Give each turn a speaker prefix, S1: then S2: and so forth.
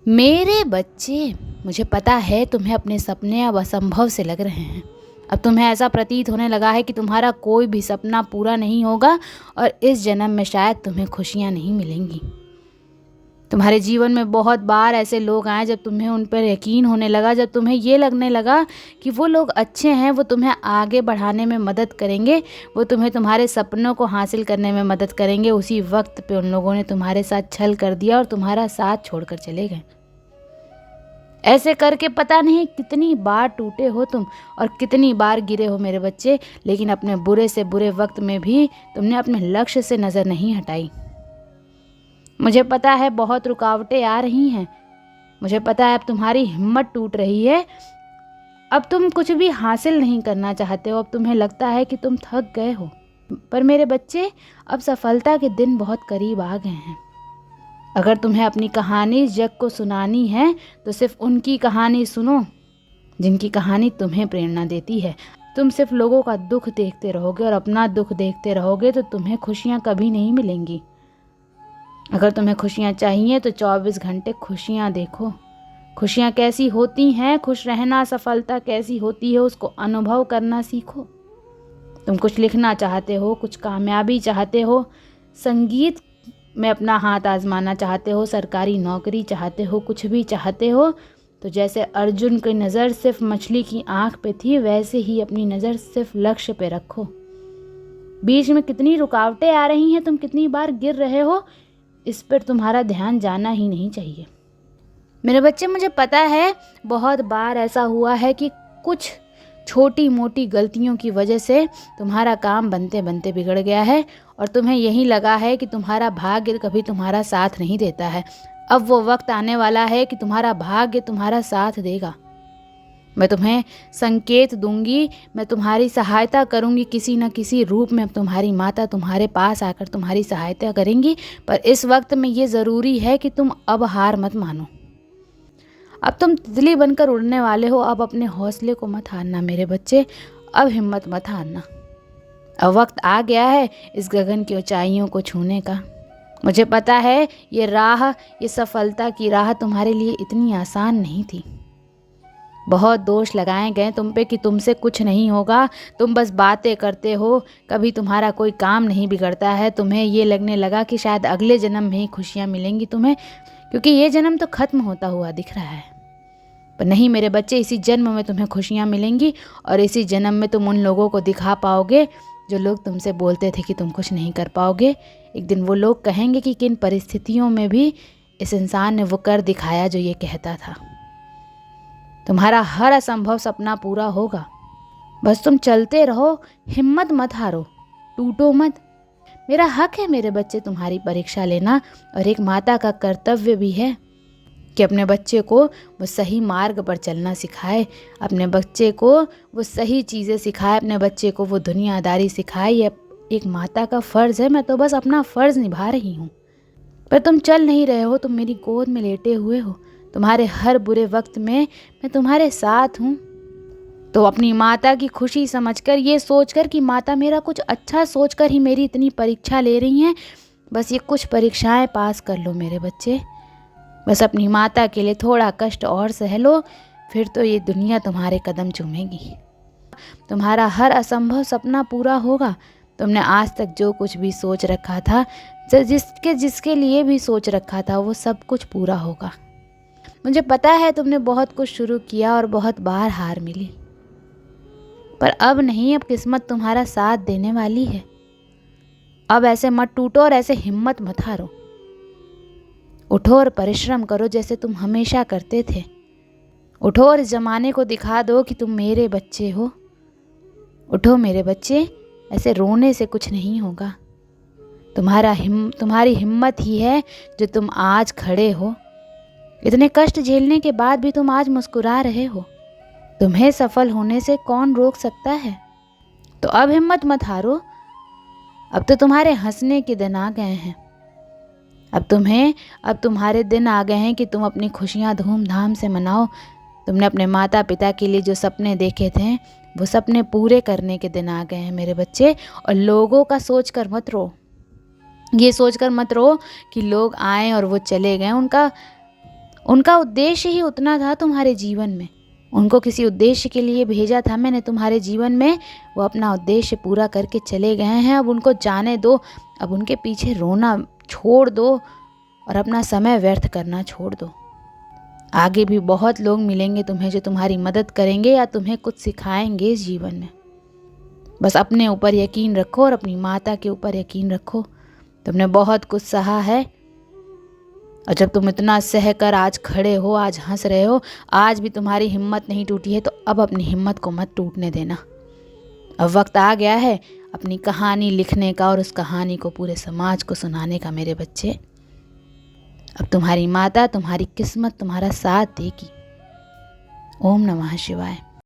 S1: मेरे बच्चे, मुझे पता है तुम्हें अपने सपने अब असंभव से लग रहे हैं। अब तुम्हें ऐसा प्रतीत होने लगा है कि तुम्हारा कोई भी सपना पूरा नहीं होगा और इस जन्म में शायद तुम्हें खुशियां नहीं मिलेंगी। तुम्हारे जीवन में बहुत बार ऐसे लोग आए जब तुम्हें उन पर यकीन होने लगा, जब तुम्हें ये लगने लगा कि वो लोग अच्छे हैं, वो तुम्हें आगे बढ़ाने में मदद करेंगे, वो तुम्हें तुम्हारे सपनों को हासिल करने में मदद करेंगे। उसी वक्त पे उन लोगों ने तुम्हारे साथ छल कर दिया और तुम्हारा साथ छोड़कर चले गए। ऐसे करके पता नहीं कितनी बार टूटे हो तुम और कितनी बार गिरे हो मेरे बच्चे, लेकिन अपने बुरे से बुरे वक्त में भी तुमने अपने लक्ष्य से नज़र नहीं हटाई। मुझे पता है बहुत रुकावटें आ रही हैं, मुझे पता है अब तुम्हारी हिम्मत टूट रही है, अब तुम कुछ भी हासिल नहीं करना चाहते हो, अब तुम्हें लगता है कि तुम थक गए हो। पर मेरे बच्चे, अब सफलता के दिन बहुत करीब आ गए हैं। अगर तुम्हें अपनी कहानी जग को सुनानी है तो सिर्फ उनकी कहानी सुनो जिनकी कहानी तुम्हें प्रेरणा देती है। तुम सिर्फ लोगों का दुख देखते रहोगे और अपना दुख देखते रहोगे तो तुम्हें खुशियाँ कभी नहीं मिलेंगी। अगर तुम्हें खुशियाँ चाहिए तो 24 घंटे खुशियाँ देखो। खुशियाँ कैसी होती हैं, खुश रहना, सफलता कैसी होती है, उसको अनुभव करना सीखो। तुम कुछ लिखना चाहते हो, कुछ कामयाबी चाहते हो, संगीत में अपना हाथ आजमाना चाहते हो, सरकारी नौकरी चाहते हो, कुछ भी चाहते हो, तो जैसे अर्जुन की नज़र सिर्फ मछली की आंख पे थी, वैसे ही अपनी नज़र सिर्फ लक्ष्य पे रखो। बीच में कितनी रुकावटें आ रही हैं, तुम कितनी बार गिर रहे हो, इस पर तुम्हारा ध्यान जाना ही नहीं चाहिए। मेरे बच्चे, मुझे पता है बहुत बार ऐसा हुआ है कि कुछ छोटी मोटी गलतियों की वजह से तुम्हारा काम बनते बनते बिगड़ गया है और तुम्हें यही लगा है कि तुम्हारा भाग्य कभी तुम्हारा साथ नहीं देता है। अब वो वक्त आने वाला है कि तुम्हारा भाग्य तुम्हारा साथ देगा। मैं तुम्हें संकेत दूंगी, मैं तुम्हारी सहायता करूंगी किसी न किसी रूप में। अब तुम्हारी माता तुम्हारे पास आकर तुम्हारी सहायता करेंगी, पर इस वक्त में ये ज़रूरी है कि तुम अब हार मत मानो। अब तुम तितली बनकर उड़ने वाले हो, अब अपने हौसले को मत हारना मेरे बच्चे, अब हिम्मत मत हारना। अब वक्त आ गया है इस गगन की ऊंचाइयों को छूने का। मुझे पता है ये राह, ये सफलता की राह तुम्हारे लिए इतनी आसान नहीं थी। बहुत दोष लगाए गए तुम पे कि तुमसे कुछ नहीं होगा, तुम बस बातें करते हो, कभी तुम्हारा कोई काम नहीं बिगड़ता है। तुम्हें ये लगने लगा कि शायद अगले जन्म में ही खुशियाँ मिलेंगी तुम्हें, क्योंकि ये जन्म तो खत्म होता हुआ दिख रहा है। पर नहीं मेरे बच्चे, इसी जन्म में तुम्हें खुशियाँ मिलेंगी और इसी जन्म में तुम उन लोगों को दिखा पाओगे जो लोग तुमसे बोलते थे कि तुम कुछ नहीं कर पाओगे। एक दिन वो लोग कहेंगे कि किन परिस्थितियों में भी इस इंसान ने वो कर दिखाया जो ये कहता था। तुम्हारा हर असंभव सपना पूरा होगा, बस तुम चलते रहो, हिम्मत मत हारो, टूटो मत। मेरा हक है मेरे बच्चे तुम्हारी परीक्षा लेना, और एक माता का कर्तव्य भी है कि अपने बच्चे को वो सही मार्ग पर चलना सिखाए, अपने बच्चे को वो सही चीज़ें सिखाए, अपने बच्चे को वो दुनियादारी सिखाए। ये एक माता का फ़र्ज़ है, मैं तो बस अपना फ़र्ज़ निभा रही हूँ। पर तुम चल नहीं रहे हो, तुम मेरी गोद में लेटे हुए हो। तुम्हारे हर बुरे वक्त में मैं तुम्हारे साथ हूँ। तो अपनी माता की खुशी समझकर, ये सोचकर कि माता मेरा कुछ अच्छा सोचकर ही मेरी इतनी परीक्षा ले रही हैं, बस ये कुछ परीक्षाएं पास कर लो मेरे बच्चे। बस अपनी माता के लिए थोड़ा कष्ट और सह लो, फिर तो ये दुनिया तुम्हारे कदम चूमेगी। तुम्हारा हर असंभव सपना पूरा होगा। तुमने आज तक जो कुछ भी सोच रखा था, जिसके लिए भी सोच रखा था, वो सब कुछ पूरा होगा। मुझे पता है तुमने बहुत कुछ शुरू किया और बहुत बार हार मिली, पर अब नहीं, अब किस्मत तुम्हारा साथ देने वाली है। अब ऐसे मत टूटो और ऐसे हिम्मत मत हारो। उठो और परिश्रम करो जैसे तुम हमेशा करते थे। उठो और इस जमाने को दिखा दो कि तुम मेरे बच्चे हो। उठो मेरे बच्चे, ऐसे रोने से कुछ नहीं होगा। तुम्हारी हिम्मत ही है जो तुम आज खड़े हो। इतने कष्ट झेलने के बाद भी तुम आज मुस्कुरा रहे हो। तुम्हें सफल होने से कौन रोक सकता है? तो अब हिम्मत मत हारो। अब तो तुम्हारे हंसने के दिन आ गए हैं। अब तुम्हारे दिन आ गए हैं कि तुम अपनी खुशियाँ धूमधाम से मनाओ। तुमने अपने माता पिता के लिए जो सपने देखे थे, वो सपने पूरे करने के दिन आ गए हैं मेरे बच्चे। और लोगों का सोच कर मत रो। ये सोच कर मत रो कि लोग आए और वो चले गए। उनका उद्देश्य ही उतना था तुम्हारे जीवन में। उनको किसी उद्देश्य के लिए भेजा था मैंने तुम्हारे जीवन में, वो अपना उद्देश्य पूरा करके चले गए हैं। अब उनको जाने दो, अब उनके पीछे रोना छोड़ दो और अपना समय व्यर्थ करना छोड़ दो। आगे भी बहुत लोग मिलेंगे तुम्हें जो तुम्हारी मदद करेंगे या तुम्हें कुछ सिखाएंगे इस जीवन में। बस अपने ऊपर यकीन रखो और अपनी माता के ऊपर यकीन रखो। तुमने बहुत कुछ सहा है और जब तुम इतना सह कर आज खड़े हो, आज हंस रहे हो, आज भी तुम्हारी हिम्मत नहीं टूटी है, तो अब अपनी हिम्मत को मत टूटने देना। अब वक्त आ गया है अपनी कहानी लिखने का और उस कहानी को पूरे समाज को सुनाने का मेरे बच्चे। अब तुम्हारी माता, तुम्हारी किस्मत तुम्हारा साथ देगी। ओम नमः शिवाय।